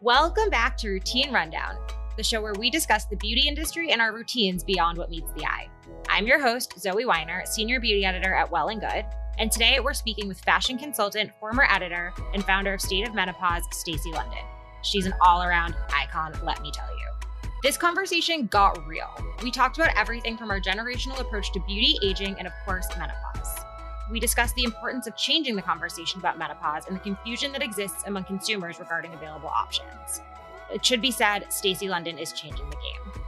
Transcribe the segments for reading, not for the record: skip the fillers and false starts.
Welcome back to Routine Rundown, the show where we discuss the beauty industry and our routines beyond what meets the eye. I'm your host, Zoe Weiner, Senior Beauty Editor at Well+Good, and today we're speaking with fashion consultant, former editor, and founder of State of Menopause, Stacy London. She's an all-around icon, let me tell you. This conversation got real. We talked about everything from our generational approach to beauty, aging, and of course, menopause. We discussed the importance of changing the conversation about menopause and the confusion that exists among consumers regarding available options. It should be said, Stacy London is changing the game.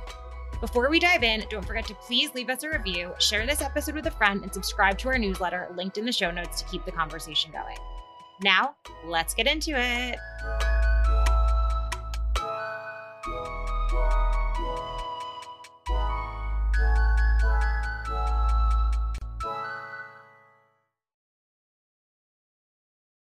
Before we dive in, don't forget to please leave us a review, share this episode with a friend, and subscribe to our newsletter linked in the show notes to keep the conversation going. Now, let's get into it.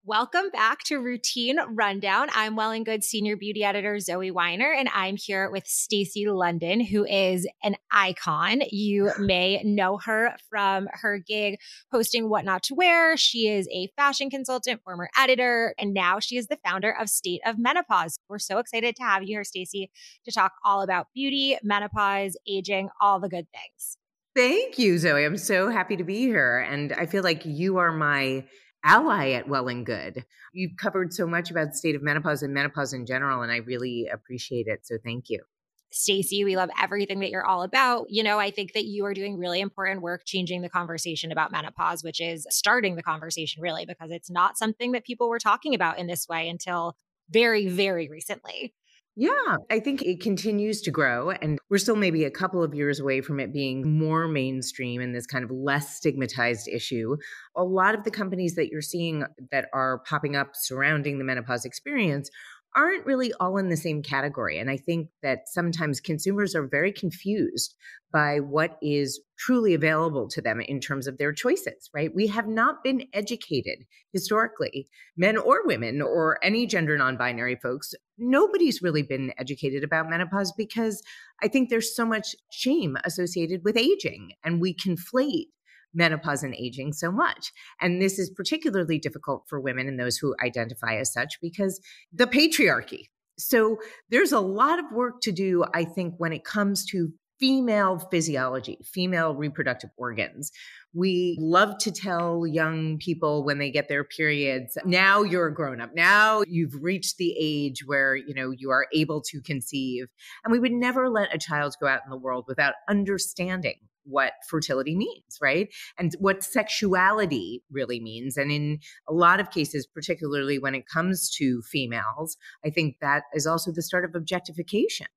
Welcome back to Routine Rundown. I'm Well+Good Senior Beauty Editor Zoe Weiner, and I'm here with Stacy London, who is an icon. You may know her from her gig hosting What Not to Wear. She is a fashion consultant, former editor, and now she is the founder of State of Menopause. We're so excited to have you here, Stacy, to talk all about beauty, menopause, aging, all the good things. Thank you, Zoe. I'm so happy to be here. And I feel like you are my ally at Well+Good. You've covered so much about State of Menopause and menopause in general, and I really appreciate it. So thank you. Stacy, we love everything that you're all about. You know, I think that you are doing really important work changing the conversation about menopause, which is starting the conversation really, because it's not something that people were talking about in this way until very, very recently. Yeah, I think it continues to grow, and we're still maybe a couple of years away from it being more mainstream and this kind of less stigmatized issue. A lot of the companies that you're seeing that are popping up surrounding the menopause experience aren't really all in the same category. And I think that sometimes consumers are very confused by what is truly available to them in terms of their choices, right? We have not been educated historically, men or women or any gender non-binary folks. Nobody's really been educated about menopause because I think there's so much shame associated with aging, and we conflate menopause and aging so much. And this is particularly difficult for women and those who identify as such because the patriarchy. So there's a lot of work to do, I think, when it comes to female physiology, female reproductive organs. We love to tell young people when they get their periods, now you're a grown-up. Now you've reached the age where, you are able to conceive. And we would never let a child go out in the world without understanding what fertility means, right? And what sexuality really means. And in a lot of cases, particularly when it comes to females, I think that is also the start of objectification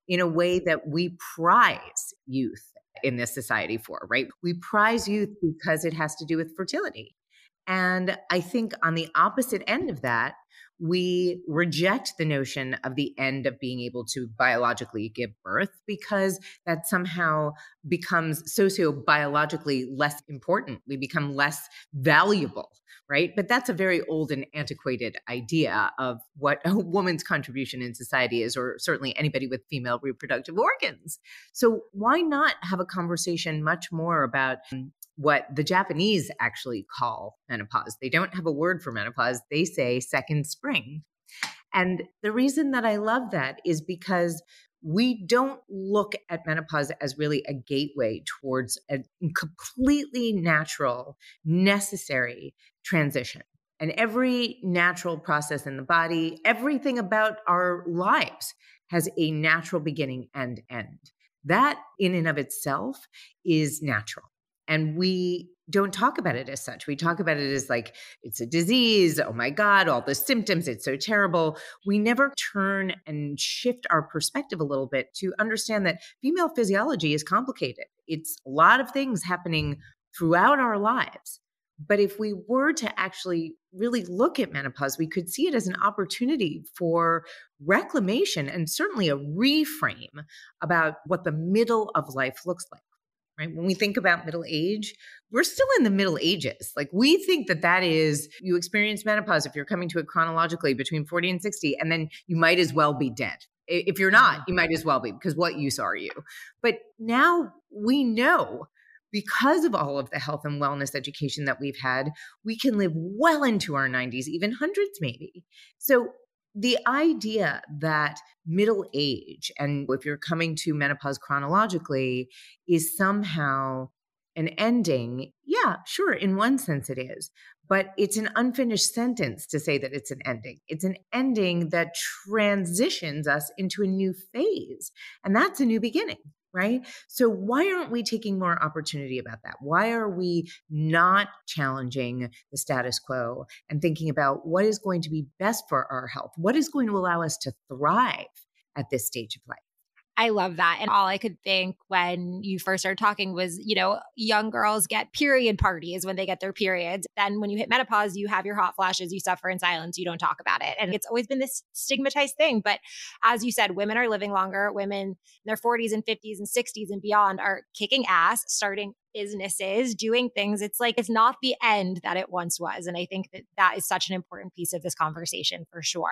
in a way that we prize youth in this society for, right? We prize youth because it has to do with fertility. And I think on the opposite end of that, we reject the notion of the end of being able to biologically give birth because that somehow becomes sociobiologically less important. We become less valuable, right? But that's a very old and antiquated idea of what a woman's contribution in society is, or certainly anybody with female reproductive organs. So why not have a conversation much more about what the Japanese actually call menopause? They don't have a word for menopause. They say second spring. And the reason that I love that is because we don't look at menopause as really a gateway towards a completely natural, necessary transition. And every natural process in the body, everything about our lives has a natural beginning and end. That in and of itself is natural. And we don't talk about it as such. We talk about it as like, it's a disease. Oh my God, all the symptoms, it's so terrible. We never turn and shift our perspective a little bit to understand that female physiology is complicated. It's a lot of things happening throughout our lives. But if we were to actually really look at menopause, we could see it as an opportunity for reclamation and certainly a reframe about what the middle of life looks like. Right? When we think about middle age, we're still in the Middle Ages. Like we think that is, you experience menopause if you're coming to it chronologically between 40 and 60, and then you might as well be dead. If you're not, you might as well be, because what use are you? But now we know because of all of the health and wellness education that we've had, we can live well into our 90s, even hundreds maybe. So the idea that middle age, and if you're coming to menopause chronologically, is somehow an ending, yeah, sure, in one sense it is. But it's an unfinished sentence to say that it's an ending. It's an ending that transitions us into a new phase. And that's a new beginning, right? So why aren't we taking more opportunity about that? Why are we not challenging the status quo and thinking about what is going to be best for our health? What is going to allow us to thrive at this stage of life? I love that. And all I could think when you first started talking was, young girls get period parties when they get their periods. Then when you hit menopause, you have your hot flashes, you suffer in silence, you don't talk about it. And it's always been this stigmatized thing. But as you said, women are living longer. Women in their 40s and 50s and 60s and beyond are kicking ass, starting businesses, doing things. It's like, it's not the end that it once was. And I think that that is such an important piece of this conversation for sure.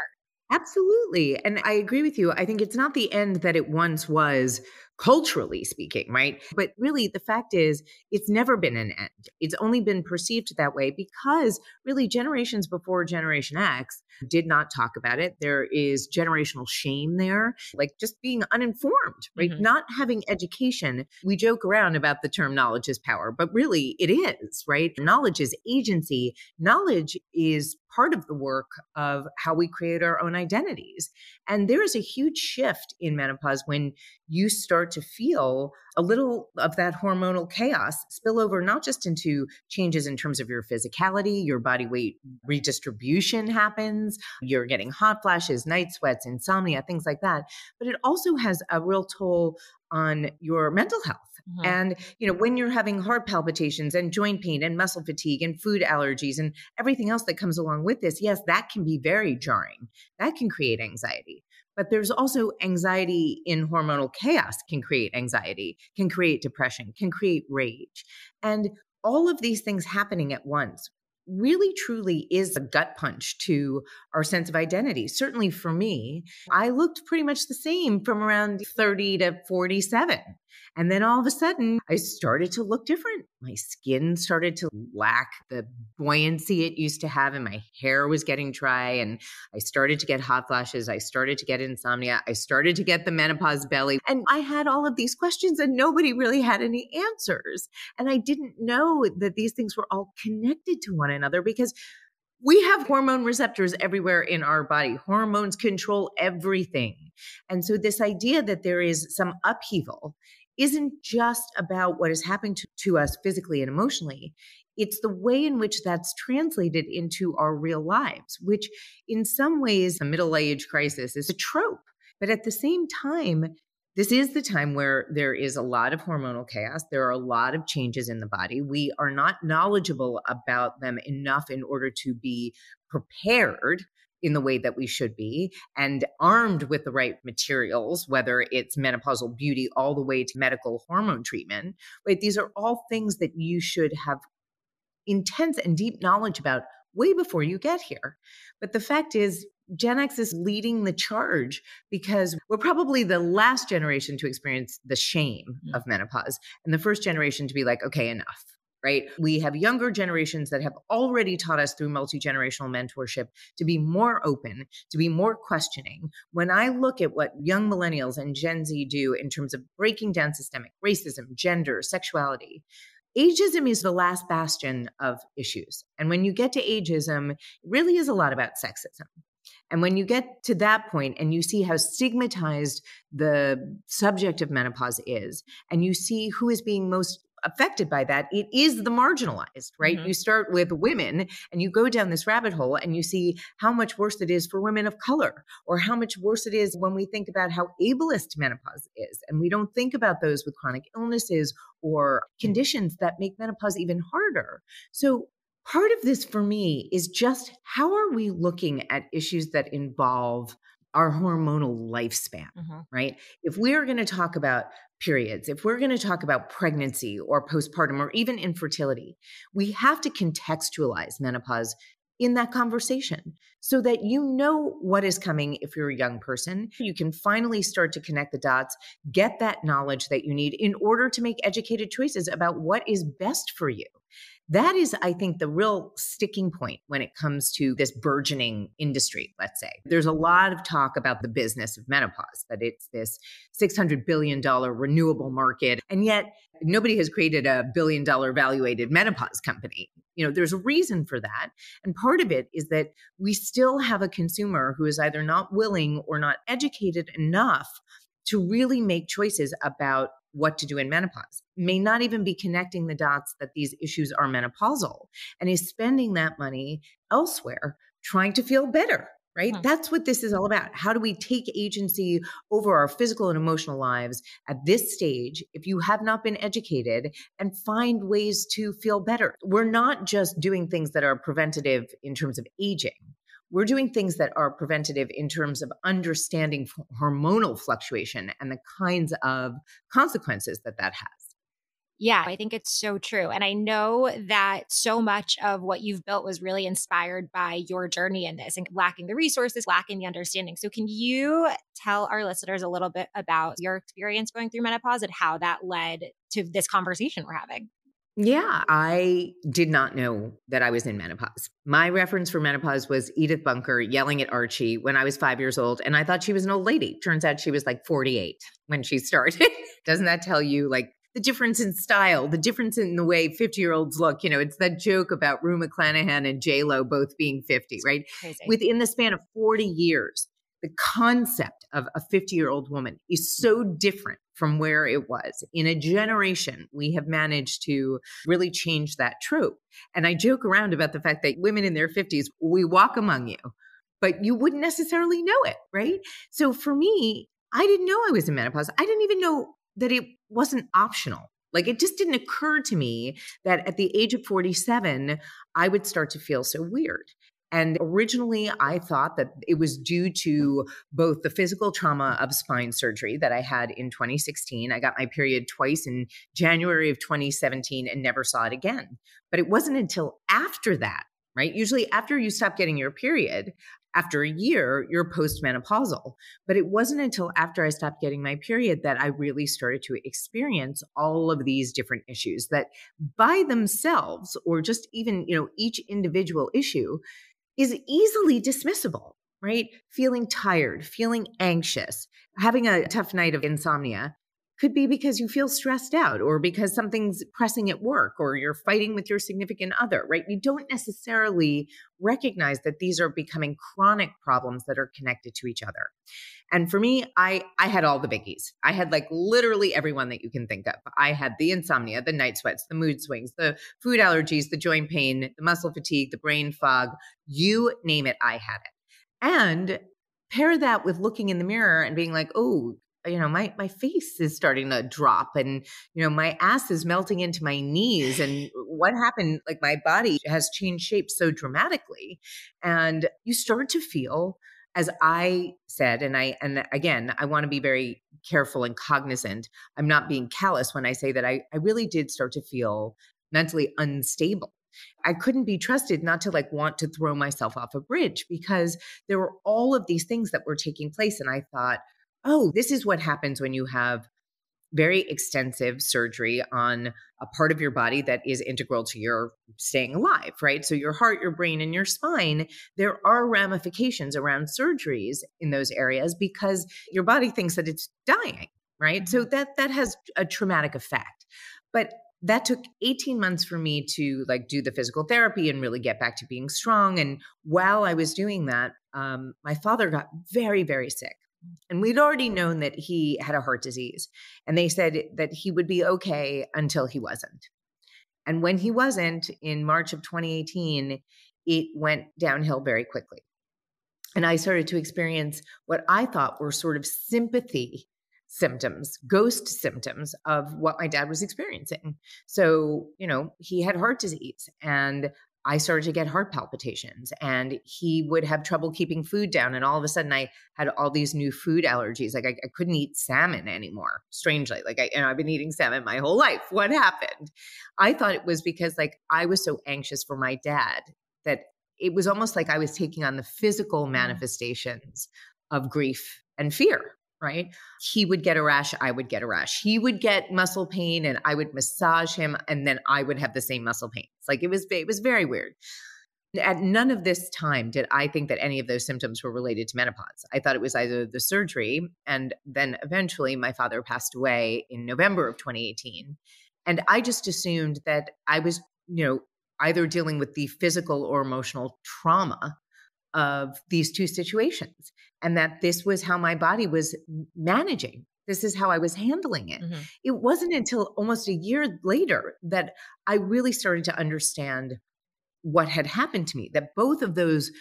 Absolutely. And I agree with you. I think it's not the end that it once was, culturally speaking, right? But really, the fact is, it's never been an end. It's only been perceived that way because really generations before Generation X did not talk about it. There is generational shame there, like just being uninformed, right? Mhm. Not having education. We joke around about the term knowledge is power, but really it is, right? Knowledge is agency. Knowledge is part of the work of how we create our own identities. And there is a huge shift in menopause when you start to feel a little of that hormonal chaos spill over, not just into changes in terms of your physicality, your body weight redistribution happens, you're getting hot flashes, night sweats, insomnia, things like that. But it also has a real toll on your mental health. Mhm. And, when you're having heart palpitations and joint pain and muscle fatigue and food allergies and everything else that comes along with this, yes, that can be very jarring. That can create anxiety. But there's also anxiety in hormonal chaos can create anxiety, can create depression, can create rage. And all of these things happening at once really truly is a gut punch to our sense of identity. Certainly for me, I looked pretty much the same from around 30 to 47. And then all of a sudden, I started to look different. My skin started to lack the buoyancy it used to have, and my hair was getting dry. And I started to get hot flashes. I started to get insomnia. I started to get the menopause belly. And I had all of these questions, and nobody really had any answers. And I didn't know that these things were all connected to one another because we have hormone receptors everywhere in our body. Hormones control everything. And so this idea that there is some upheaval isn't just about what is happening to us physically and emotionally. It's the way in which that's translated into our real lives, which in some ways, a middle age crisis is a trope. But at the same time, this is the time where there is a lot of hormonal chaos. There are a lot of changes in the body. We are not knowledgeable about them enough in order to be prepared in the way that we should be and armed with the right materials, whether it's menopausal beauty all the way to medical hormone treatment, right? These are all things that you should have intense and deep knowledge about way before you get here. But the fact is, Gen X is leading the charge because we're probably the last generation to experience the shame of menopause and the first generation to be like, okay, enough. Right? We have younger generations that have already taught us through multi-generational mentorship to be more open, to be more questioning. When I look at what young millennials and Gen Z do in terms of breaking down systemic racism, gender, sexuality, ageism is the last bastion of issues. And when you get to ageism, it really is a lot about sexism. And when you get to that point and you see how stigmatized the subject of menopause is, and you see who is being most affected by that, it is the marginalized, right? Mhm. You start with women and you go down this rabbit hole and you see how much worse it is for women of color, or how much worse it is when we think about how ableist menopause is. And we don't think about those with chronic illnesses or conditions that make menopause even harder. So part of this for me is just how are we looking at issues that involve our hormonal lifespan, Mhm. right? If we're going to talk about periods, if we're going to talk about pregnancy or postpartum or even infertility, we have to contextualize menopause in that conversation so that you know what is coming if you're a young person. You can finally start to connect the dots, get that knowledge that you need in order to make educated choices about what is best for you. That is, I think, the real sticking point when it comes to this burgeoning industry, let's say. There's a lot of talk about the business of menopause, that it's this $600 billion renewable market. And yet nobody has created a $1 billion valuated menopause company. There's a reason for that. And part of it is that we still have a consumer who is either not willing or not educated enough to really make choices about what to do in menopause, may not even be connecting the dots that these issues are menopausal, and is spending that money elsewhere trying to feel better, right? That's what this is all about. How do we take agency over our physical and emotional lives at this stage, if you have not been educated, and find ways to feel better? We're not just doing things that are preventative in terms of aging. We're doing things that are preventative in terms of understanding hormonal fluctuation and the kinds of consequences that has. Yeah, I think it's so true. And I know that so much of what you've built was really inspired by your journey in this and lacking the resources, lacking the understanding. So can you tell our listeners a little bit about your experience going through menopause and how that led to this conversation we're having? Yeah, I did not know that I was in menopause. My reference for menopause was Edith Bunker yelling at Archie when I was 5 years old, and I thought she was an old lady. Turns out she was like 48 when she started. Doesn't that tell you the difference in style, the difference in the way 50-year-olds look? It's that joke about Rue McClanahan and J-Lo both being 50, right? Crazy. Within the span of 40 years, the concept of a 50-year-old woman is so different from where it was. In a generation, we have managed to really change that trope. And I joke around about the fact that women in their 50s, we walk among you, but you wouldn't necessarily know it, right? So for me, I didn't know I was in menopause. I didn't even know that it wasn't optional. It just didn't occur to me that at the age of 47, I would start to feel so weird. And originally, I thought that it was due to both the physical trauma of spine surgery that I had in 2016. I got my period twice in January of 2017 and never saw it again. But it wasn't until after that, right? Usually after you stop getting your period, after a year, you're postmenopausal. But it wasn't until after I stopped getting my period that I really started to experience all of these different issues that by themselves, or just even, each individual issue, is easily dismissible, right? Feeling tired, feeling anxious, having a tough night of insomnia could be because you feel stressed out or because something's pressing at work or you're fighting with your significant other, right? You don't necessarily recognize that these are becoming chronic problems that are connected to each other. And for me, I had all the biggies. I had literally everyone that you can think of. I had the insomnia, the night sweats, the mood swings, the food allergies, the joint pain, the muscle fatigue, the brain fog, you name it, I had it. And pair that with looking in the mirror and being like, oh, my face is starting to drop and, my ass is melting into my knees. And what happened? My body has changed shape so dramatically. And you start to feel, as I said, and again, I want to be very careful and cognizant. I'm not being callous when I say that I really did start to feel mentally unstable. I couldn't be trusted not to want to throw myself off a bridge because there were all of these things that were taking place. And I thought, oh, this is what happens when you have very extensive surgery on a part of your body that is integral to your staying alive, right? So your heart, your brain, and your spine, there are ramifications around surgeries in those areas because your body thinks that it's dying, right? So that has a traumatic effect. But that took 18 months for me to do the physical therapy and really get back to being strong. And while I was doing that, my father got very, very sick. And we'd already known that he had a heart disease. And they said that he would be okay until he wasn't. And when he wasn't, in March of 2018, it went downhill very quickly. And I started to experience what I thought were sort of sympathy symptoms, ghost symptoms of what my dad was experiencing. So, he had heart disease and I started to get heart palpitations and he would have trouble keeping food down. And all of a sudden I had all these new food allergies. I couldn't eat salmon anymore. Strangely, I've been eating salmon my whole life. What happened? I thought it was because I was so anxious for my dad that it was almost like I was taking on the physical manifestations of grief and fear, right? He would get a rash, I would get a rash. He would get muscle pain and I would massage him and then I would have the same muscle pains. Like it was very weird. At none of this time did I think that any of those symptoms were related to menopause. I thought it was either the surgery, and then eventually my father passed away in November of 2018. And I just assumed that I was, either dealing with the physical or emotional trauma of these two situations, and that this was how my body was managing. This is how I was handling it. Mm-hmm. It wasn't until almost a year later that I really started to understand what had happened to me, that both of those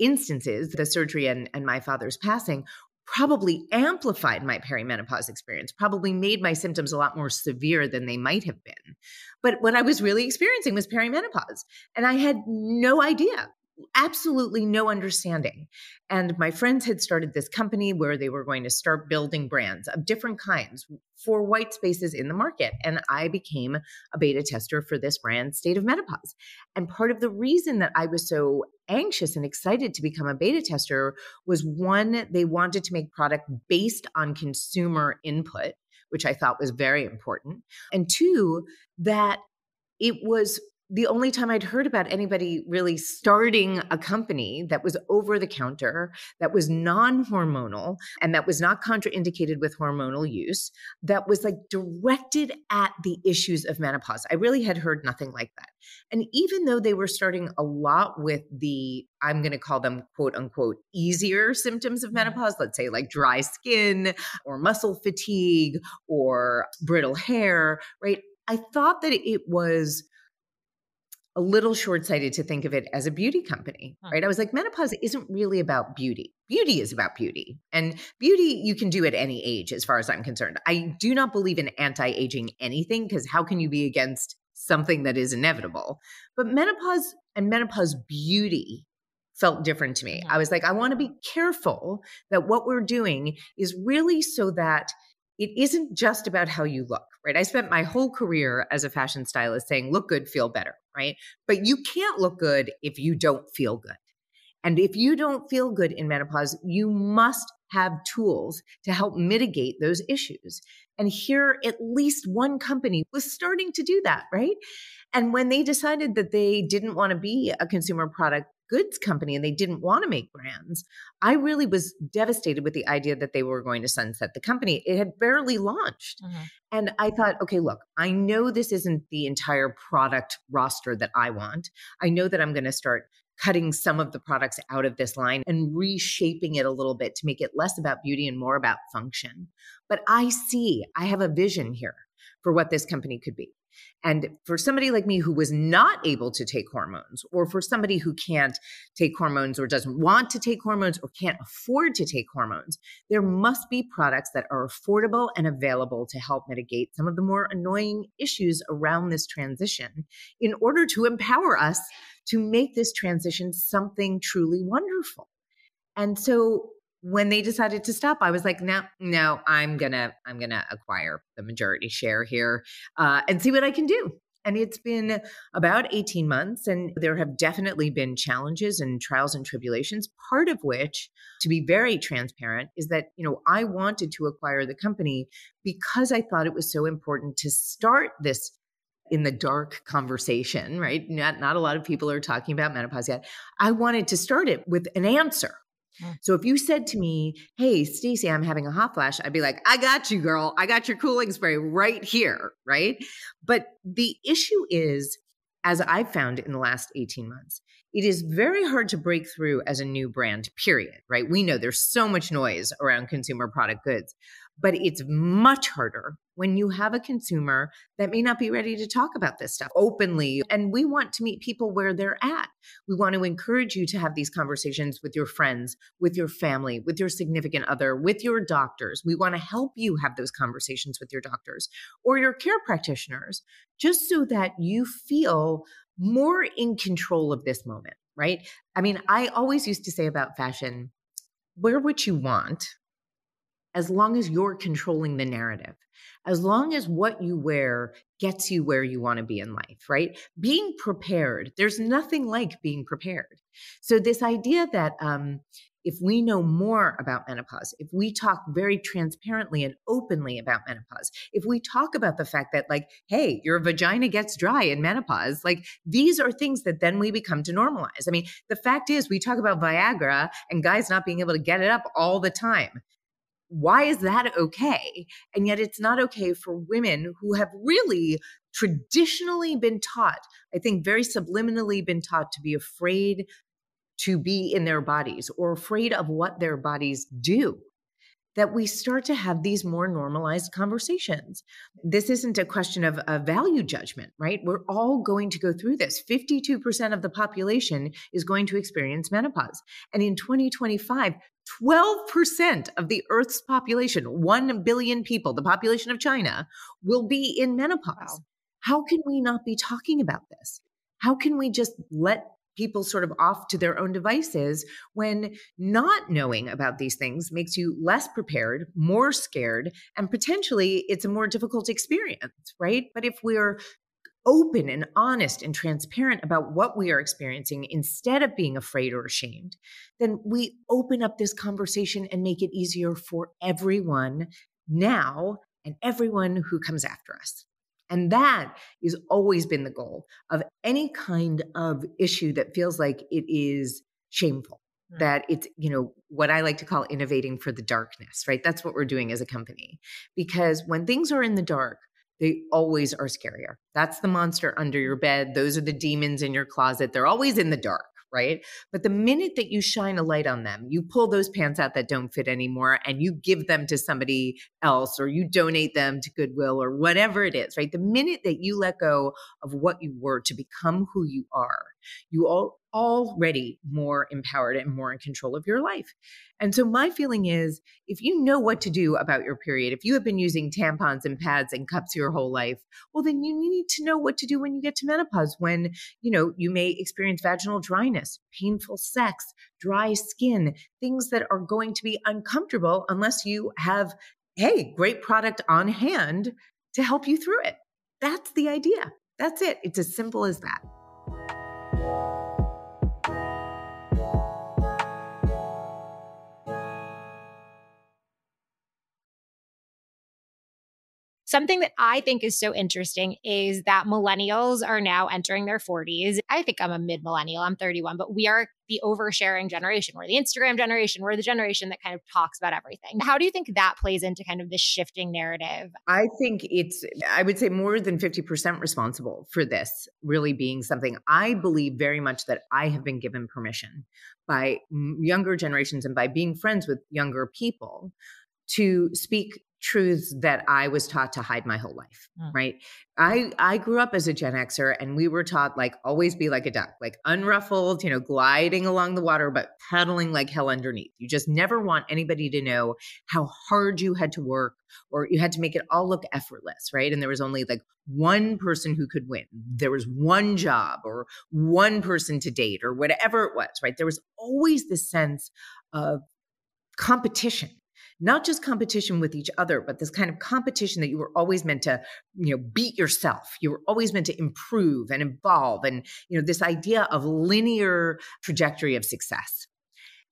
instances, the surgery and my father's passing, probably amplified my perimenopause experience, probably made my symptoms a lot more severe than they might have been. But what I was really experiencing was perimenopause, and I had no idea. Absolutely no understanding. And my friends had started this company where they were going to start building brands of different kinds for white spaces in the market. And I became a beta tester for this brand, State of Menopause. And part of the reason that I was so anxious and excited to become a beta tester was, one, they wanted to make product based on consumer input, which I thought was very important. And two, that it was the only time I'd heard about anybody really starting a company that was over the counter, that was non-hormonal, and that was not contraindicated with hormonal use, that was like directed at the issues of menopause. I really had heard nothing like that. And even though they were starting a lot with the, I'm going to call them quote unquote, easier symptoms of menopause, let's say like dry skin or muscle fatigue or brittle hair, right? I thought that it was a little short-sighted to think of it as a beauty company, right? I was like, menopause isn't really about beauty. Beauty is about beauty. And beauty you can do at any age, as far as I'm concerned. I do not believe in anti-aging anything, because how can you be against something that is inevitable? But menopause and menopause beauty felt different to me. I was like, I want to be careful that what we're doing is really so that it isn't just about how you look, right? I spent my whole career as a fashion stylist saying, look good, feel better, right? But you can't look good if you don't feel good. And if you don't feel good in menopause, you must have tools to help mitigate those issues. And here, at least one company was starting to do that, right? And when they decided that they didn't want to be a consumer product goods company and they didn't want to make brands, I really was devastated with the idea that they were going to sunset the company. It had barely launched. And I thought, okay, look, I know this isn't the entire product roster that I want. I know that I'm going to start cutting some of the products out of this line and reshaping it a little bit to make it less about beauty and more about function. But I have a vision here for what this company could be. And for somebody like me who was not able to take hormones, or for somebody who can't take hormones or doesn't want to take hormones or can't afford to take hormones, there must be products that are affordable and available to help mitigate some of the more annoying issues around this transition in order to empower us to make this transition something truly wonderful. And so when they decided to stop, I was like, no, I'm gonna acquire the majority share here and see what I can do. And it's been about 18 months, and there have definitely been challenges and trials and tribulations, part of which, to be very transparent, is that, I wanted to acquire the company because I thought it was so important to start this in the dark conversation, right? Not a lot of people are talking about menopause yet. I wanted to start it with an answer. So if you said to me, hey, Stacy, I'm having a hot flash, I'd be like, I got you, girl. I got your cooling spray right here, right? But the issue is, as I've found in the last 18 months, it is very hard to break through as a new brand, period, right? We know there's so much noise around consumer product goods, but it's much harder when you have a consumer that may not be ready to talk about this stuff openly. And we want to meet people where they're at. We want to encourage you to have these conversations with your friends, with your family, with your significant other, with your doctors. We want to help you have those conversations with your doctors or your care practitioners, just so that you feel more in control of this moment, right? I mean, I always used to say about fashion, wear what you want, as long as you're controlling the narrative, as long as what you wear gets you where you want to be in life, right? Being prepared, there's nothing like being prepared. So this idea that if we know more about menopause, if we talk very transparently and openly about menopause, if we talk about the fact that like, hey, your vagina gets dry in menopause, like these are things that then we become to normalize. I mean, the fact is we talk about Viagra and guys not being able to get it up all the time. Why is that okay? And yet it's not okay for women who have really traditionally been taught, I think very subliminally been taught to be afraid to be in their bodies or afraid of what their bodies do, that we start to have these more normalized conversations. This isn't a question of a value judgment, right? We're all going to go through this. 52% of the population is going to experience menopause. And in 2025, 12% of the Earth's population, 1 billion people, the population of China, will be in menopause. Wow. How can we not be talking about this? How can we just let people sort of off to their own devices when not knowing about these things makes you less prepared, more scared, and potentially it's a more difficult experience, right? But if we're open and honest and transparent about what we are experiencing instead of being afraid or ashamed, then we open up this conversation and make it easier for everyone now and everyone who comes after us. And that has always been the goal of any kind of issue that feels like it is shameful, that it's, what I like to call innovating for the darkness, right? That's what we're doing as a company. Because when things are in the dark, they always are scarier. That's the monster under your bed. Those are the demons in your closet. They're always in the dark, right? But the minute that you shine a light on them, you pull those pants out that don't fit anymore and you give them to somebody else, or you donate them to Goodwill or whatever it is, right? The minute that you let go of what you were to become who you are, you are already more empowered and more in control of your life. And so my feeling is, if you know what to do about your period, if you have been using tampons and pads and cups your whole life, well, then you need to know what to do when you get to menopause, when, you may experience vaginal dryness, painful sex, dry skin, things that are going to be uncomfortable unless you have, hey, great product on hand to help you through it. That's the idea. That's it. It's as simple as that. Something that I think is so interesting is that millennials are now entering their 40s. I think I'm a mid-millennial. I'm 31, but we are the oversharing generation. We're the Instagram generation. We're the generation that kind of talks about everything. How do you think that plays into kind of this shifting narrative? I think I would say more than 50% responsible for this really being something. I believe very much that I have been given permission by younger generations and by being friends with younger people to speak truths that I was taught to hide my whole life, right? I grew up as a Gen Xer and we were taught like, always be like a duck, like unruffled, gliding along the water, but paddling like hell underneath. You just never want anybody to know how hard you had to work or you had to make it all look effortless, right? And there was only like one person who could win. There was one job or one person to date or whatever it was, right? There was always this sense of competition. Not just competition with each other, but this kind of competition that you were always meant to, beat yourself. You were always meant to improve and evolve. And, this idea of linear trajectory of success.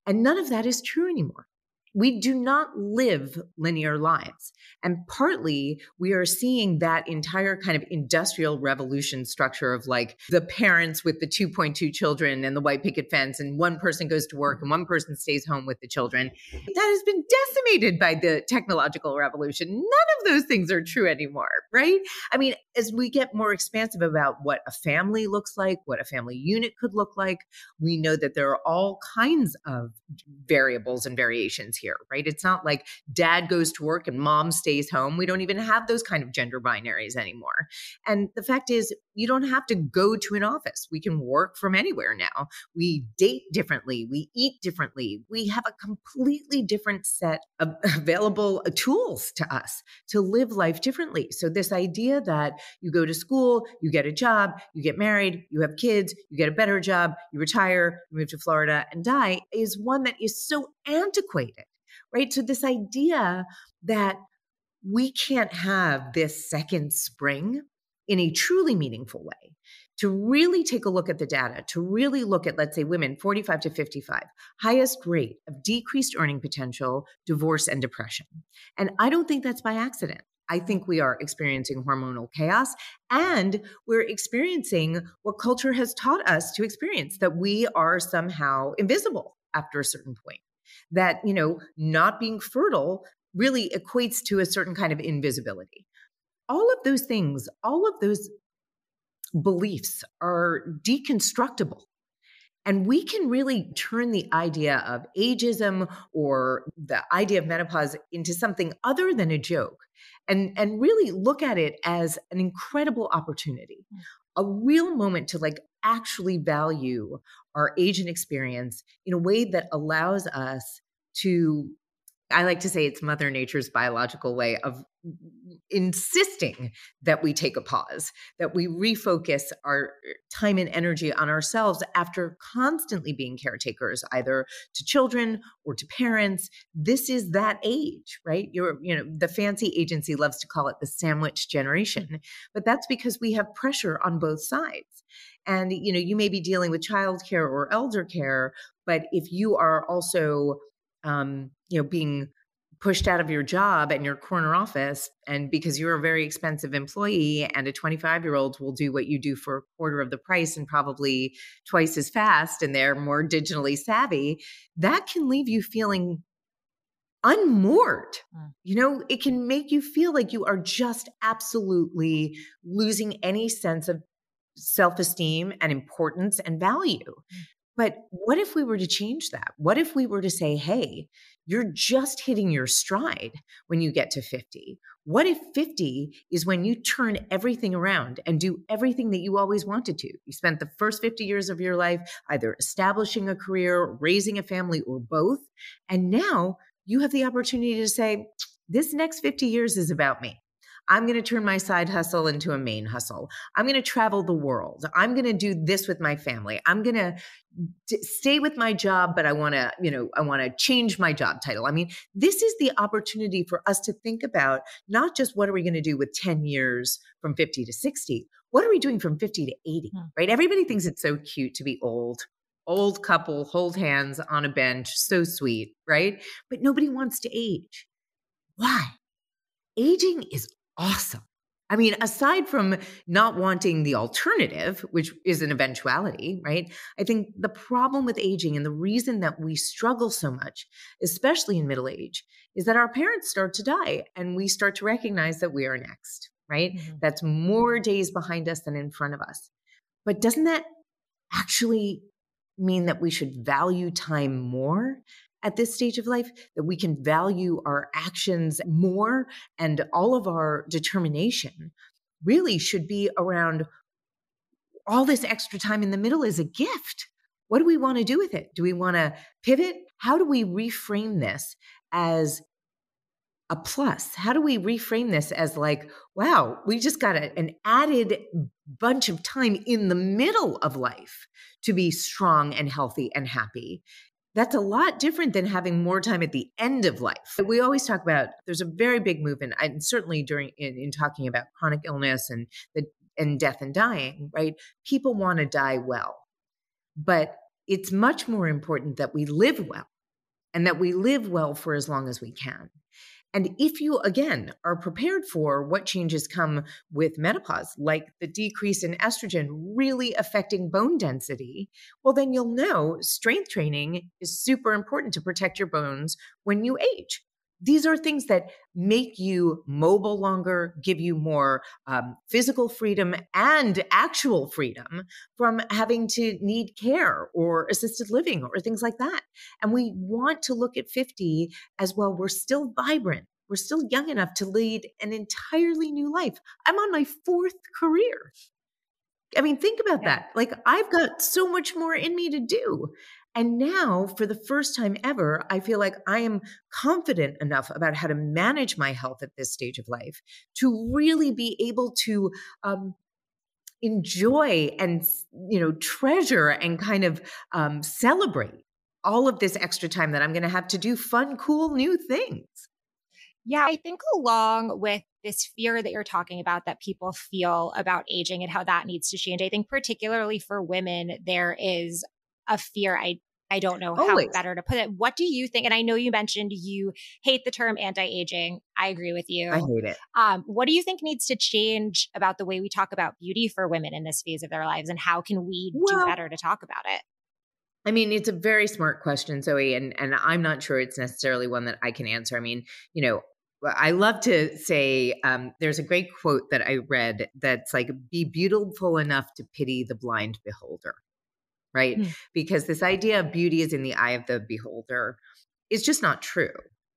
And none of that is true anymore. We do not live linear lives. And partly we are seeing that entire kind of industrial revolution structure of like the parents with the 2.2 children and the white picket fence, and one person goes to work and one person stays home with the children. That has been decimated by the technological revolution. None of those things are true anymore, right? I mean, as we get more expansive about what a family looks like, what a family unit could look like, we know that there are all kinds of variables and variations here, right? It's not like dad goes to work and mom stays home. We don't even have those kind of gender binaries anymore. And the fact is, you don't have to go to an office. We can work from anywhere now. We date differently. We eat differently. We have a completely different set of available tools to us to live life differently. So this idea that you go to school, you get a job, you get married, you have kids, you get a better job, you retire, you move to Florida and die is one that is so antiquated. right? So this idea that we can't have this second spring in a truly meaningful way, to really take a look at the data, to really look at, let's say, women 45 to 55, highest rate of decreased earning potential, divorce, and depression. And I don't think that's by accident. I think we are experiencing hormonal chaos, and we're experiencing what culture has taught us to experience, that we are somehow invisible after a certain point, that, not being fertile really equates to a certain kind of invisibility. All of those things, all of those beliefs are deconstructible. And we can really turn the idea of ageism or the idea of menopause into something other than a joke, and really look at it as an incredible opportunity, a real moment to actually value our age and experience in a way that allows us to, I like to say it's Mother Nature's biological way of insisting that we take a pause, that we refocus our time and energy on ourselves after constantly being caretakers, either to children or to parents. This is that age, right? The fancy agency loves to call it the sandwich generation, but that's because we have pressure on both sides. And, you may be dealing with childcare or elder care, but if you are also being pushed out of your job and your corner office, and because you're a very expensive employee and a 25-year-old will do what you do for a quarter of the price and probably twice as fast, and they're more digitally savvy, that can leave you feeling unmoored. It can make you feel like you are just absolutely losing any sense of self-esteem and importance and value. But what if we were to change that? What if we were to say, hey, you're just hitting your stride when you get to 50? What if 50 is when you turn everything around and do everything that you always wanted to? You spent the first 50 years of your life either establishing a career, raising a family, or both. And now you have the opportunity to say, this next 50 years is about me. I'm going to turn my side hustle into a main hustle. I'm going to travel the world. I'm going to do this with my family. I'm going to stay with my job, but I want to change my job title. I mean, this is the opportunity for us to think about not just what are we going to do with 10 years from 50 to 60? What are we doing from 50 to 80, right? Everybody thinks it's so cute to be old couple, hold hands on a bench. So sweet, right? But nobody wants to age. Why? Aging is awesome. I mean, aside from not wanting the alternative, which is an eventuality, right? I think the problem with aging and the reason that we struggle so much, especially in middle age, is that our parents start to die and we start to recognize that we are next, right? Mm-hmm. That's more days behind us than in front of us. But doesn't that actually mean that we should value time more at this stage of life, that we can value our actions more, and all of our determination really should be around all this extra time in the middle is a gift. What do we want to do with it? Do we want to pivot? How do we reframe this as a plus? How do we reframe this as wow, we just got an added bunch of time in the middle of life to be strong and healthy and happy? That's a lot different than having more time at the end of life. We always talk about, there's a very big movement, and certainly in talking about chronic illness and death and dying, right? People want to die well, but it's much more important that we live well, and that we live well for as long as we can. And if you, again, are prepared for what changes come with menopause, like the decrease in estrogen really affecting bone density, well, then you'll know strength training is super important to protect your bones when you age. These are things that make you mobile longer, give you more physical freedom and actual freedom from having to need care or assisted living or things like that. And we want to look at 50 as, well, we're still vibrant. We're still young enough to lead an entirely new life. I'm on my 4th career. I mean, think about that. I've got so much more in me to do. And now, for the first time ever, I feel like I am confident enough about how to manage my health at this stage of life to really be able to enjoy and, treasure and kind of celebrate all of this extra time that I'm going to have to do fun, cool, new things. Yeah, I think along with this fear that you're talking about that people feel about aging and how that needs to change, I think particularly for women, there is a fear. I don't know how Always. better to put it. What do you think? And I know you mentioned you hate the term anti-aging. I agree with I you. hate it. What do you think needs to change about the way we talk about beauty for women in this phase of their lives? And how can we do Well, better to talk about it? I mean, it's a very smart question, Zoe, and I'm not sure it's necessarily one that I can answer. I mean, I love to say there's a great quote that I read that's like, be beautiful enough to pity the blind beholder, right? Hmm. Because this idea of beauty is in the eye of the beholder is just not true,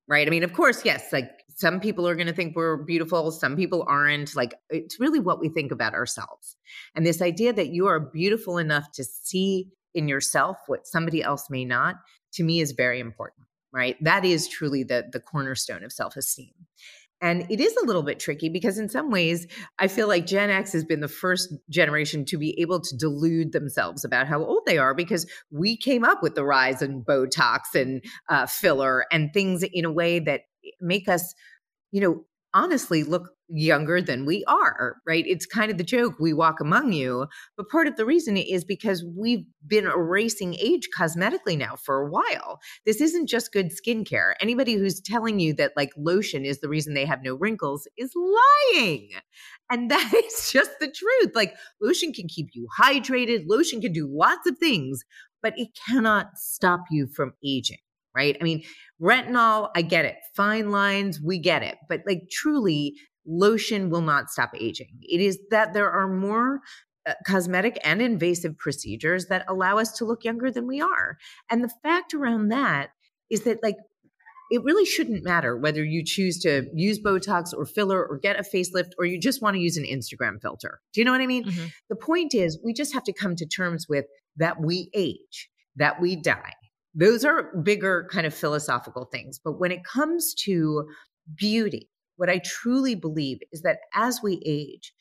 right? I mean, of course, yes, like some people are going to think we're beautiful, some people aren't. Like, it's really what we think about ourselves. And this idea that you are beautiful enough to see in yourself what somebody else may not, to me is very important, right? That is truly the cornerstone of self-esteem. And it is a little bit tricky because in some ways, I feel like Gen X has been the first generation to be able to delude themselves about how old they are, because we came up with the rise in Botox and filler and things in a way that make us, honestly look younger than we are, right? It's kind of the joke, we walk among you. But part of the reason is because we've been erasing age cosmetically now for a while. This isn't just good skincare. Anybody who's telling you that like lotion is the reason they have no wrinkles is lying. And that is just the truth. Like, lotion can keep you hydrated, lotion can do lots of things, but it cannot stop you from aging, right? I mean, retinol, I get it. Fine lines, we get it. But like, truly, lotion will not stop aging. It is that there are more cosmetic and invasive procedures that allow us to look younger than we are. And the fact around that is that, like, it really shouldn't matter whether you choose to use Botox or filler or get a facelift or you just want to use an Instagram filter. Do you know what I mean? Mm-hmm. The point is, we just have to come to terms with that we age, that we die. Those are bigger kind of philosophical things. But when it comes to beauty, what I truly believe is that as we age,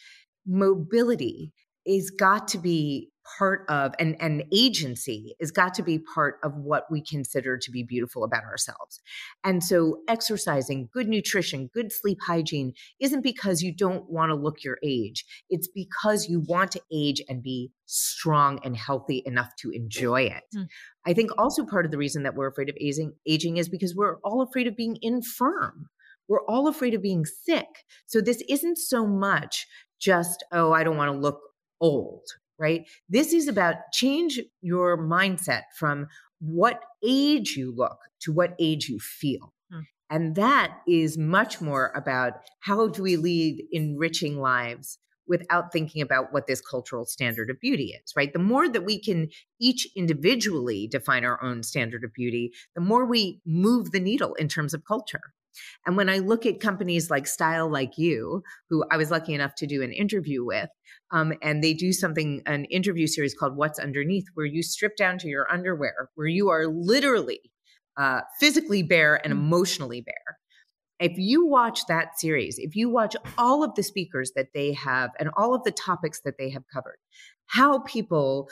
mobility is got to be part of, and agency is got to be part of what we consider to be beautiful about ourselves. And so exercising, good nutrition, good sleep hygiene isn't because you don't want to look your age. It's because you want to age and be strong and healthy enough to enjoy it. Hmm. I think also part of the reason that we're afraid of aging is because we're all afraid of being infirm. We're all afraid of being sick. So this isn't so much just, oh, I don't want to look old, right? This is about change your mindset from what age you look to what age you feel. And that is much more about how do we lead enriching lives without thinking about what this cultural standard of beauty is, right? The more that we can each individually define our own standard of beauty, the more we move the needle in terms of culture. And when I look at companies like Style Like You, who I was lucky enough to do an interview with, and they do an interview series called What's Underneath, where you strip down to your underwear, where you are literally physically bare and emotionally bare. If you watch that series, if you watch all of the speakers that they have and all of the topics that they have covered, how people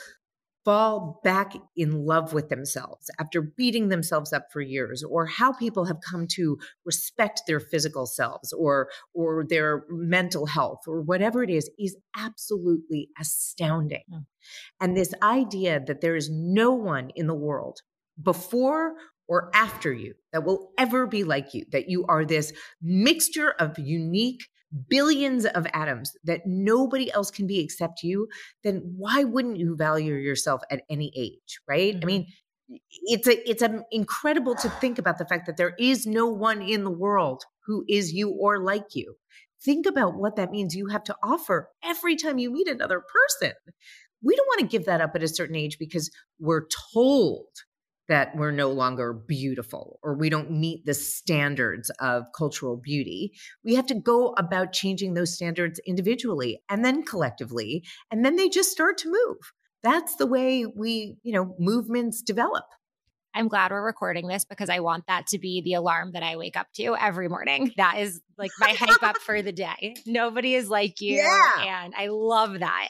fall back in love with themselves after beating themselves up for years, or how people have come to respect their physical selves or their mental health or whatever it is absolutely astounding. And this idea that there is no one in the world before or after you that will ever be like you, that you are this mixture of unique billions of atoms, that nobody else can be except you, then why wouldn't you value yourself at any age, right? Mm-hmm. I mean, it's incredible to think about the fact that there is no one in the world who is you or like you. Think about what that means you have to offer every time you meet another person. We don't want to give that up at a certain age because we're told that we're no longer beautiful or we don't meet the standards of cultural beauty. We have to go about changing those standards individually and then collectively, and then they just start to move. That's the way movements develop. I'm glad we're recording this because I want that to be the alarm that I wake up to every morning. That is like my hype up for the day. Nobody is like you. Yeah. And I love that.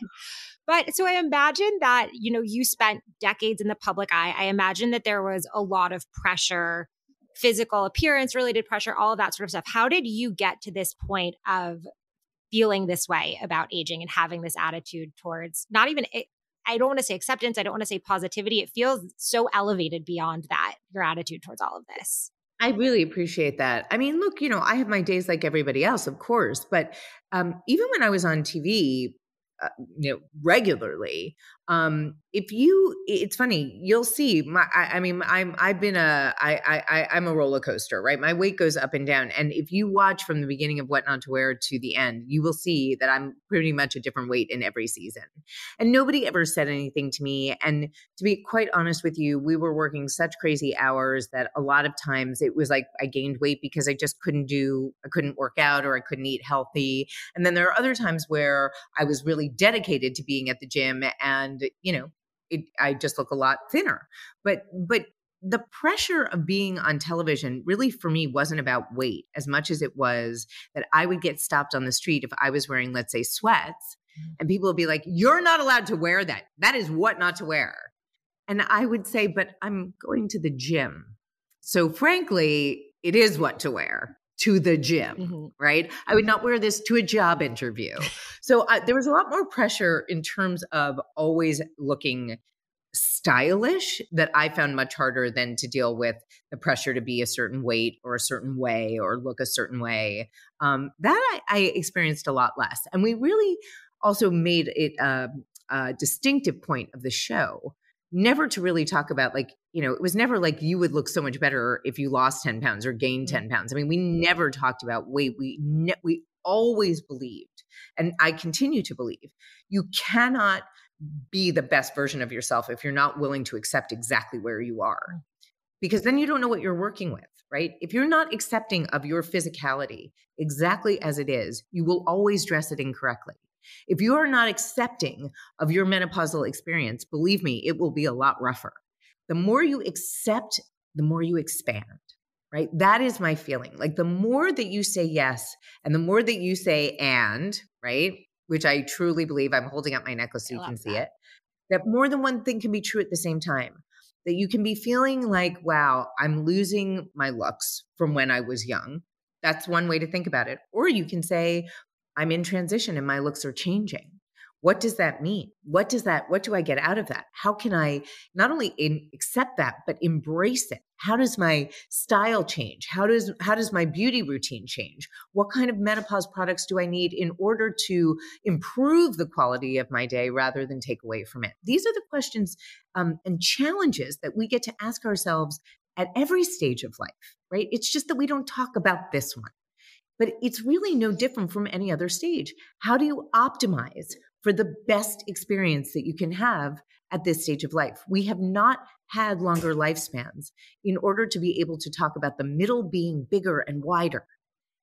But so I imagine that, you spent decades in the public eye. I imagine that there was a lot of pressure, physical appearance related pressure, all of that sort of stuff. How did you get to this point of feeling this way about aging and having this attitude towards not even, I don't want to say acceptance. I don't want to say positivity. It feels so elevated beyond that, your attitude towards all of this. I really appreciate that. I mean, look, I have my days like everybody else, of course, but even when I was on TV, regularly, it's funny, you'll see I'm a roller coaster, right? My weight goes up and down. And if you watch from the beginning of What Not to Wear to the end, you will see that I'm pretty much a different weight in every season. And nobody ever said anything to me. And to be quite honest with you, we were working such crazy hours that a lot of times it was like I gained weight because I just couldn't work out or I couldn't eat healthy. And then there are other times where I was really dedicated to being at the gym and, I just look a lot thinner. But the pressure of being on television really for me wasn't about weight as much as it was that I would get stopped on the street if I was wearing, let's say, sweats, and people would be like, "You're not allowed to wear that. That is what not to wear." And I would say, "But I'm going to the gym. So frankly, it is what to wear to the gym, right? I would not wear this to a job interview." So there was a lot more pressure in terms of always looking stylish that I found much harder than to deal with the pressure to be a certain weight or a certain way or look a certain way. That I experienced a lot less. And we really also made it a distinctive point of the show never to really talk about it was never like you would look so much better if you lost 10 pounds or gained 10 pounds. I mean, we never talked about weight. We always believed, and I continue to believe, you cannot be the best version of yourself if you're not willing to accept exactly where you are, because then you don't know what you're working with, right? If you're not accepting of your physicality exactly as it is, you will always dress it incorrectly. If you are not accepting of your menopausal experience, believe me, it will be a lot rougher. The more you accept, the more you expand, right? That is my feeling. Like the more that you say yes and the more that you say and, right? Which I truly believe, I'm holding up my necklace so you can see it, that more than one thing can be true at the same time. That you can be feeling like, wow, I'm losing my looks from when I was young. That's one way to think about it. Or you can say, I'm in transition and my looks are changing. What does that mean? What do I get out of that? How can I not only accept that, but embrace it? How does my style change? How does my beauty routine change? What kind of menopause products do I need in order to improve the quality of my day rather than take away from it? These are the questions and challenges that we get to ask ourselves at every stage of life, right? It's just that we don't talk about this one. But it's really no different from any other stage. How do you optimize for the best experience that you can have at this stage of life? We have not had longer lifespans in order to be able to talk about the middle being bigger and wider.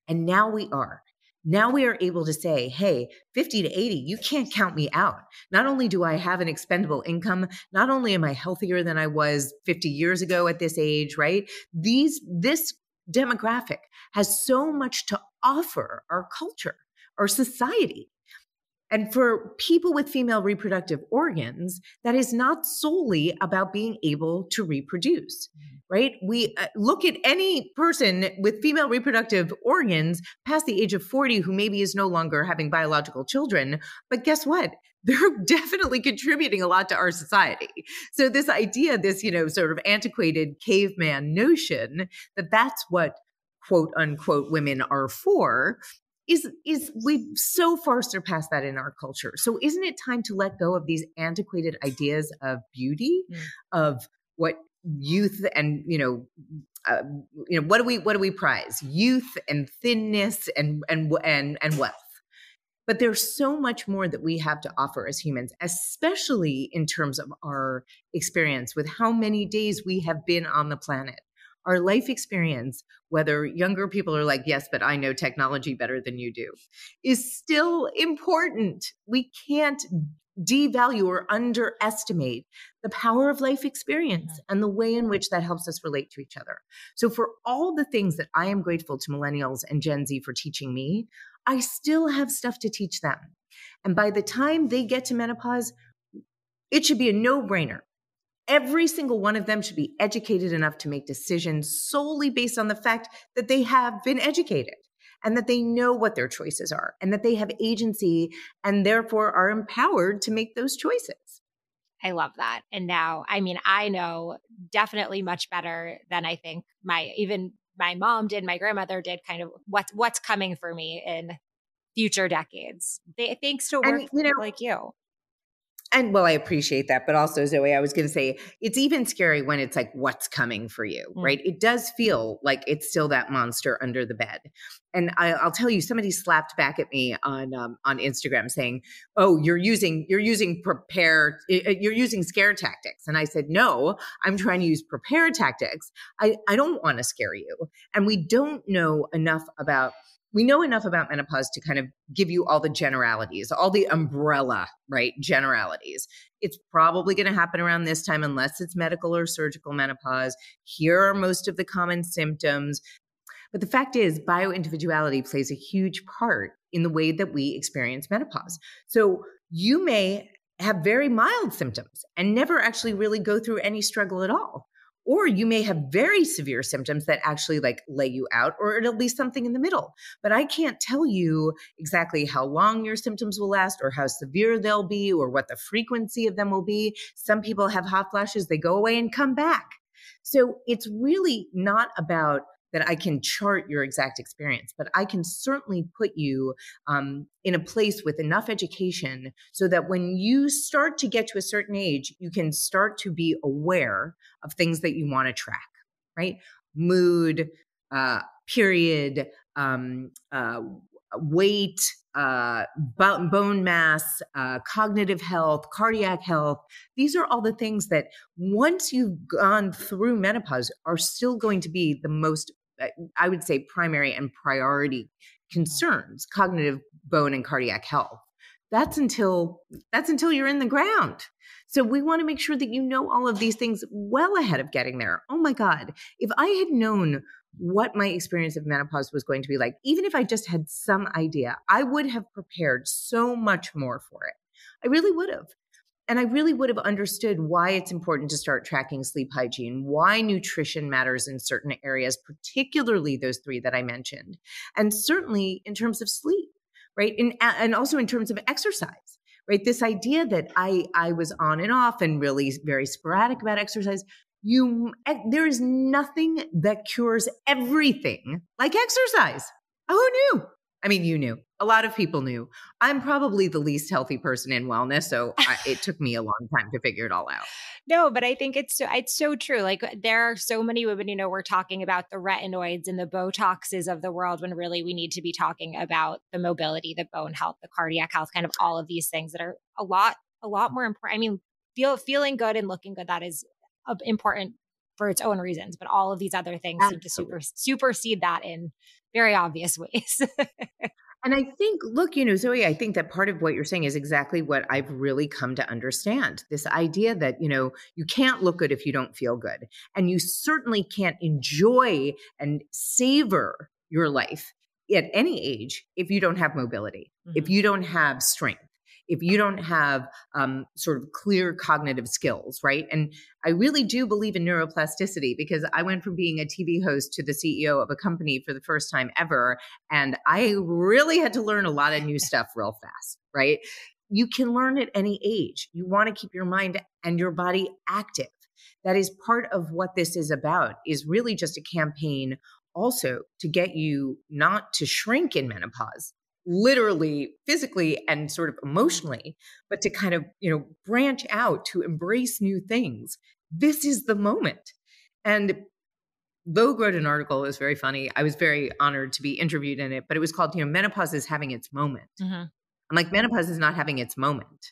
And now we are. Now we are able to say, hey, 50 to 80, you can't count me out. Not only do I have an expendable income, not only am I healthier than I was 50 years ago at this age, right? This demographic has so much to offer our culture, our society. And for people with female reproductive organs, that is not solely about being able to reproduce, right? We look at any person with female reproductive organs past the age of 40 who maybe is no longer having biological children, but guess what? They're definitely contributing a lot to our society. So this idea, this, sort of antiquated caveman notion that that's what quote unquote women are for is we've so far surpassed that in our culture. So isn't it time to let go of these antiquated ideas of beauty, of what youth and, what do we prize? Youth and thinness and wealth. But there's so much more that we have to offer as humans, especially in terms of our experience with how many days we have been on the planet. Our life experience, whether younger people are like, yes, but I know technology better than you do, is still important. We can't devalue or underestimate the power of life experience and the way in which that helps us relate to each other. So for all the things that I am grateful to millennials and Gen Z for teaching me, I still have stuff to teach them. And by the time they get to menopause, it should be a no-brainer. Every single one of them should be educated enough to make decisions solely based on the fact that they have been educated and that they know what their choices are and that they have agency and therefore are empowered to make those choices. I love that. And now, I mean, I know definitely much better than I think even my mom did, my grandmother did, kind of what's coming for me in future decades. Thanks to work like you. And well, I appreciate that. But also, Zoe, I was going to say, it's even scary when it's like, what's coming for you, right? It does feel like it's still that monster under the bed. And I'll tell you, somebody slapped back at me on Instagram saying, oh, you're using scare tactics. And I said, no, I'm trying to use prepare tactics. I don't want to scare you. And we know enough about menopause to kind of give you all the generalities, all the umbrella, right? Generalities. It's probably going to happen around this time unless it's medical or surgical menopause. Here are most of the common symptoms. But the fact is, bioindividuality plays a huge part in the way that we experience menopause. So you may have very mild symptoms and never actually really go through any struggle at all. Or you may have very severe symptoms that actually like lay you out, or it'll be something in the middle. But I can't tell you exactly how long your symptoms will last or how severe they'll be or what the frequency of them will be. Some people have hot flashes, they go away and come back. So it's really not about that I can chart your exact experience, but I can certainly put you in a place with enough education so that when you start to get to a certain age, you can start to be aware of things that you want to track, right? Mood, period, weight, bone mass, cognitive health, cardiac health. These are all the things that once you've gone through menopause are still going to be the most, I would say, primary and priority concerns, cognitive, bone, and cardiac health. That's until you're in the ground. So we want to make sure that you know all of these things well ahead of getting there. Oh my God, if I had known what my experience of menopause was going to be like, even if I just had some idea, I would have prepared so much more for it. I really would have. And I really would have understood why it's important to start tracking sleep hygiene, why nutrition matters in certain areas, particularly those three that I mentioned. And certainly in terms of sleep, right? And also in terms of exercise, right? This idea that I was on and off and really very sporadic about exercise. There is nothing that cures everything like exercise. Who knew? I mean, you knew. A lot of people knew. I'm probably the least healthy person in wellness, so it took me a long time to figure it all out. No, but I think it's so true. Like there are so many women, we're talking about the retinoids and the Botoxes of the world when really we need to be talking about the mobility, the bone health, the cardiac health, kind of all of these things that are a lot more important. I mean, feeling good and looking good, that is important for its own reasons, but all of these other things seem to supersede that in very obvious ways. And I think, look, Zoe, I think that part of what you're saying is exactly what I've really come to understand. This idea that, you can't look good if you don't feel good. And you certainly can't enjoy and savor your life at any age if you don't have mobility, if you don't have strength, if you don't have sort of clear cognitive skills, right? And I really do believe in neuroplasticity because I went from being a TV host to the CEO of a company for the first time ever. And I really had to learn a lot of new stuff real fast, right? You can learn at any age. You want to keep your mind and your body active. That is part of what this is about, is really just a campaign also to get you not to shrink in menopause, literally, physically, and sort of emotionally, but to kind of, branch out, to embrace new things. This is the moment. And Vogue wrote an article, it was very funny. I was very honored to be interviewed in it, but it was called, menopause is having its moment. I'm like, menopause is not having its moment.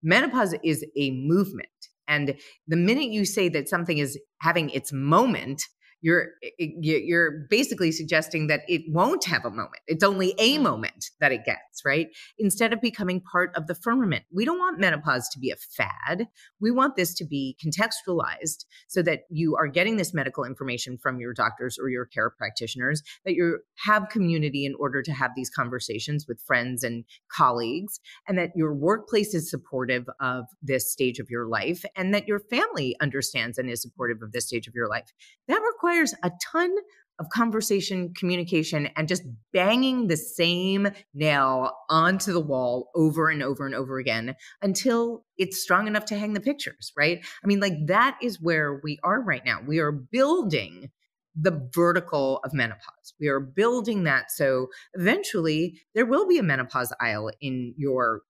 Menopause is a movement. And the minute you say that something is having its moment, you're basically suggesting that it won't have a moment. It's only a moment that it gets, right? Instead of becoming part of the firmament. We don't want menopause to be a fad. We want this to be contextualized so that you are getting this medical information from your doctors or your care practitioners, that you have community in order to have these conversations with friends and colleagues, and that your workplace is supportive of this stage of your life, and that your family understands and is supportive of this stage of your life. That requires a ton of conversation, communication, and just banging the same nail onto the wall over and over and over again until it's strong enough to hang the pictures, right? I mean, like, that is where we are right now. We are building the vertical of menopause. We are building that. So eventually there will be a menopause aisle in your,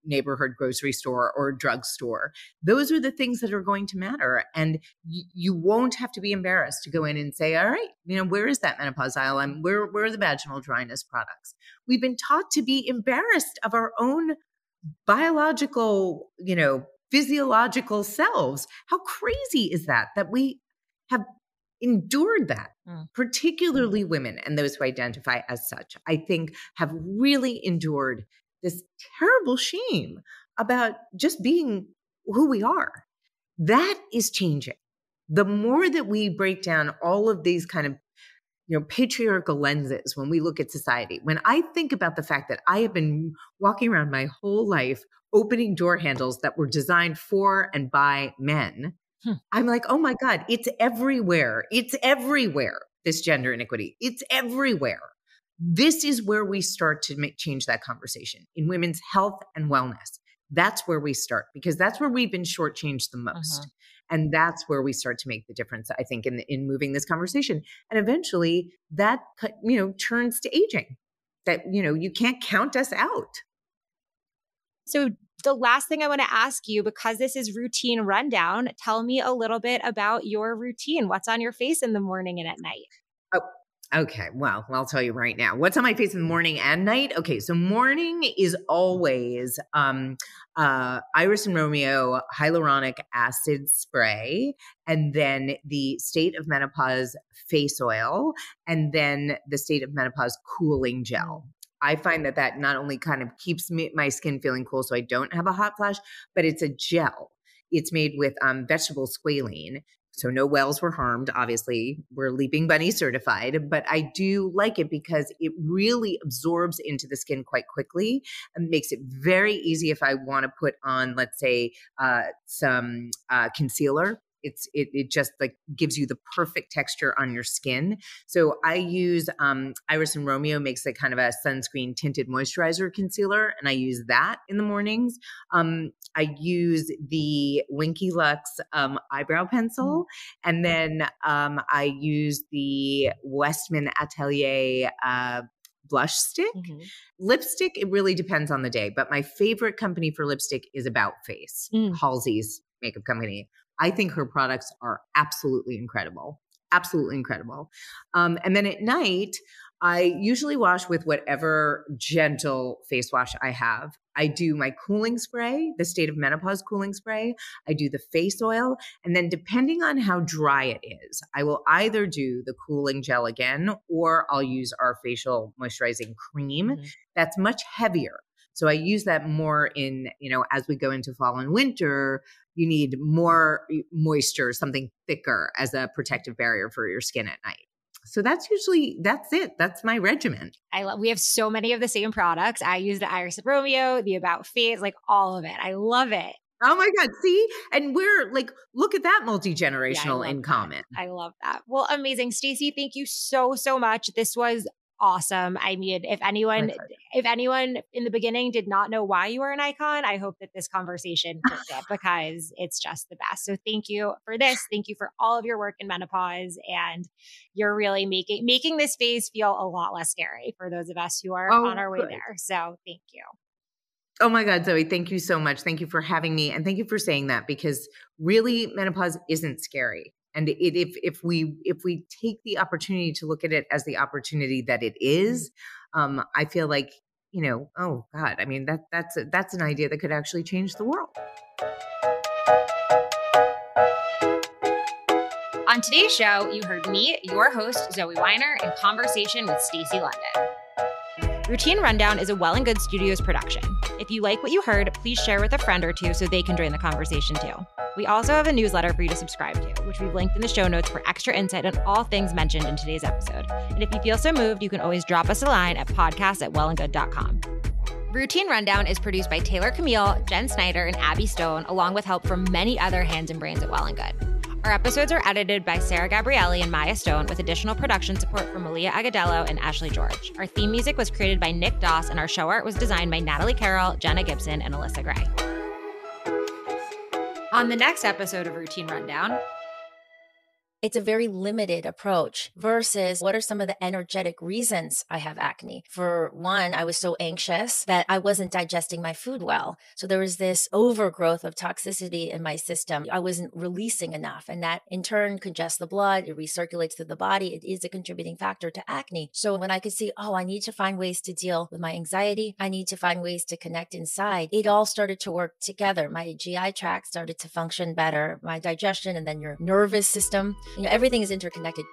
neighborhood grocery store or drugstore. Those are the things that are going to matter. And you won't have to be embarrassed to go in and say, all right, where is that menopause aisle? Where are the vaginal dryness products? We've been taught to be embarrassed of our own biological, physiological selves. How crazy is that we have endured that, particularly women and those who identify as such, I think have really endured this terrible shame about just being who we are. That is changing. The more that we break down all of these kind of patriarchal lenses when we look at society, when I think about the fact that I have been walking around my whole life opening door handles that were designed for and by men, I'm like, oh my God, it's everywhere. It's everywhere, this gender inequity. It's everywhere. This is where we start to change that conversation in women's health and wellness. That's where we start, because that's where we've been shortchanged the most. And that's where we start to make the difference, I think, in moving this conversation. And eventually that, turns to aging, that, you can't count us out. So the last thing I want to ask you, because this is routine rundown, tell me a little bit about your routine. What's on your face in the morning and at night? Oh, okay. Well, I'll tell you right now. What's on my face in the morning and night? Okay, so morning is always Iris and Romeo hyaluronic acid spray, and then the State of Menopause face oil, and then the State of Menopause cooling gel. I find that not only kind of keeps my skin feeling cool so I don't have a hot flash, but it's a gel. It's made with vegetable squalene. So no whales were harmed. Obviously, we're Leaping Bunny certified, but I do like it because it really absorbs into the skin quite quickly and makes it very easy if I want to put on, let's say, some concealer. It just like gives you the perfect texture on your skin. So I use Iris and Romeo makes a kind of a sunscreen tinted moisturizer concealer, and I use that in the mornings. I use the Winky Lux eyebrow pencil, and then I use the Westman Atelier blush stick. Lipstick, it really depends on the day, but my favorite company for lipstick is About Face, Halsey's makeup company. I think her products are absolutely incredible. Absolutely incredible. And then at night, I usually wash with whatever gentle face wash I have. I do my cooling spray, the State of Menopause cooling spray. I do the face oil. And then depending on how dry it is, I will either do the cooling gel again, or I'll use our facial moisturizing cream. That's much heavier. So I use that more in, as we go into fall and winter, you need more moisture, something thicker as a protective barrier for your skin at night. So that's it. That's my regimen. We have so many of the same products. I use the Iris and Romeo, the About Face, like all of it. I love it. Oh my God. See? And we're like, look at that multi-generational in common. I love that. Well, amazing. Stacy, thank you so, so much. This was awesome. I mean, if anyone in the beginning did not know why you were an icon, I hope that this conversation proved it, because it's just the best. So thank you for this. Thank you for all of your work in menopause, and you're really making this phase feel a lot less scary for those of us who are on our way there. So thank you. Oh my God, Zoe, thank you so much. Thank you for having me. And thank you for saying that, because really menopause isn't scary. And if we take the opportunity to look at it as the opportunity that it is, I feel like, oh God, I mean, that's an idea that could actually change the world. On today's show, you heard me, your host, Zoe Weiner, in conversation with Stacy London. Routine Rundown is a Well+Good Studios production. If you like what you heard, please share with a friend or two so they can join the conversation too. We also have a newsletter for you to subscribe to, which we've linked in the show notes for extra insight on all things mentioned in today's episode. And if you feel so moved, you can always drop us a line at podcast@wellandgood.com. Routine Rundown is produced by Taylor Camille, Jen Snyder, and Abby Stone, along with help from many other hands and brains at Well+Good. Our episodes are edited by Sarah Gabrielli and Maya Stone, with additional production support from Malia Agadello and Ashley George. Our theme music was created by Nick Doss, and our show art was designed by Natalie Carroll, Jenna Gibson, and Alyssa Gray. On the next episode of Routine Rundown, it's a very limited approach versus what are some of the energetic reasons I have acne. For one, I was so anxious that I wasn't digesting my food well. So there was this overgrowth of toxicity in my system. I wasn't releasing enough, and that in turn congests the blood. It recirculates through the body. It is a contributing factor to acne. So when I could see, I need to find ways to deal with my anxiety, I need to find ways to connect inside, it all started to work together. My GI tract started to function better, my digestion, and then your nervous system. Everything is interconnected.